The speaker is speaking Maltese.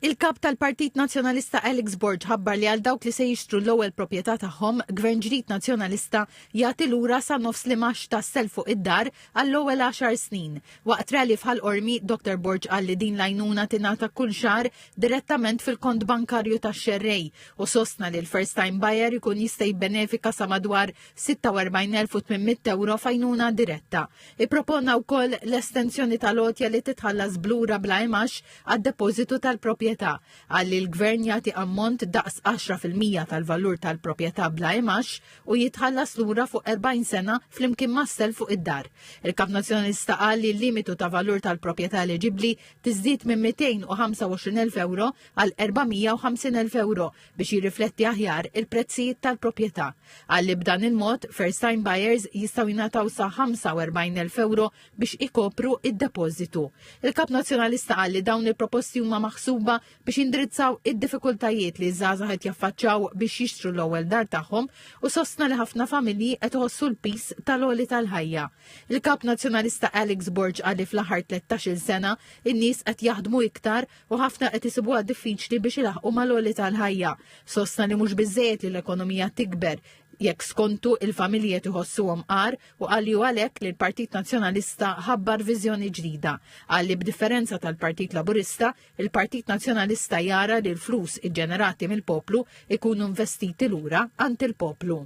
Il-kap tal-Partit Nazzjonalista Alex Borg ħabbar li għal dawk li se jixtru l-ewwel proprjetà tagħhom, Gvern ġdid Nazzjonalista jagħti lura sa nofs limax tas-self fuq id-dar għall-ewwel 10 snin. Waqt rally f'Ħal-Qormi, Dr. Borg qal li din l-għajnuna tingħata kull xahar direttament fil-kont bankarju tax-xerrej u sostna li l-first time buyer ikun jista' jibbenefika sa madwar 46,800 euro f'għajnuna diretta. Ippropona wkoll l-estensjoni tal-għotja li titħallas blura bla imax għad-depożitu tal-proprjetà. Għalli l-Gvern jagħti ammont daqs 10% tal-valur tal-proprjetà bla imax u jitħallas lura fuq 40 sena flimkien mas-self fuq id-dar. Il-Kap Nazzjonalista qal li l-limitu ta' valur tal-proprjetà eliġibbli tiżdied minn 225,000 euro għal 450,000 euro biex jirrifletti aħjar il-prezzijiet tal-proprjetà. Għalli b'dan il-mod first time buyers jistgħu jingħataw sa 45,000 euro biex ikopru id-depożitu. Il-Kap Nazzjonalista qal li dawn il-proposti huma maħsuba biex indirizzaw id-diffikultajiet li żgħażagħ qed jaffaċċjaw biex jixtru l-ewwel dar tagħhom u sostna li ħafna familji qed iħossu l-pis tal-għoli tal-ħajja. Il-Kap Nazzjonalista Alex Borg qal li fl-aħħar 13-il sena in-nies qed jaħdmu iktar u ħafna qed isibuha diffiċli biex ilaħqu mal-għoli tal-ħajja. Sostna li mhux biżżejjed li l-ekonomija tikber jekk skontu il-familji iħossuhom qar u qal li għalhekk li l-Partit Nazzjonalista ħabbar viżjoni ġdida. Qal li b'differenza tal-Partit Laburista, il-Partit Nazzjonalista jara li l-flus iġġenerati mill-poplu ikunu investiti lura għand il-poplu.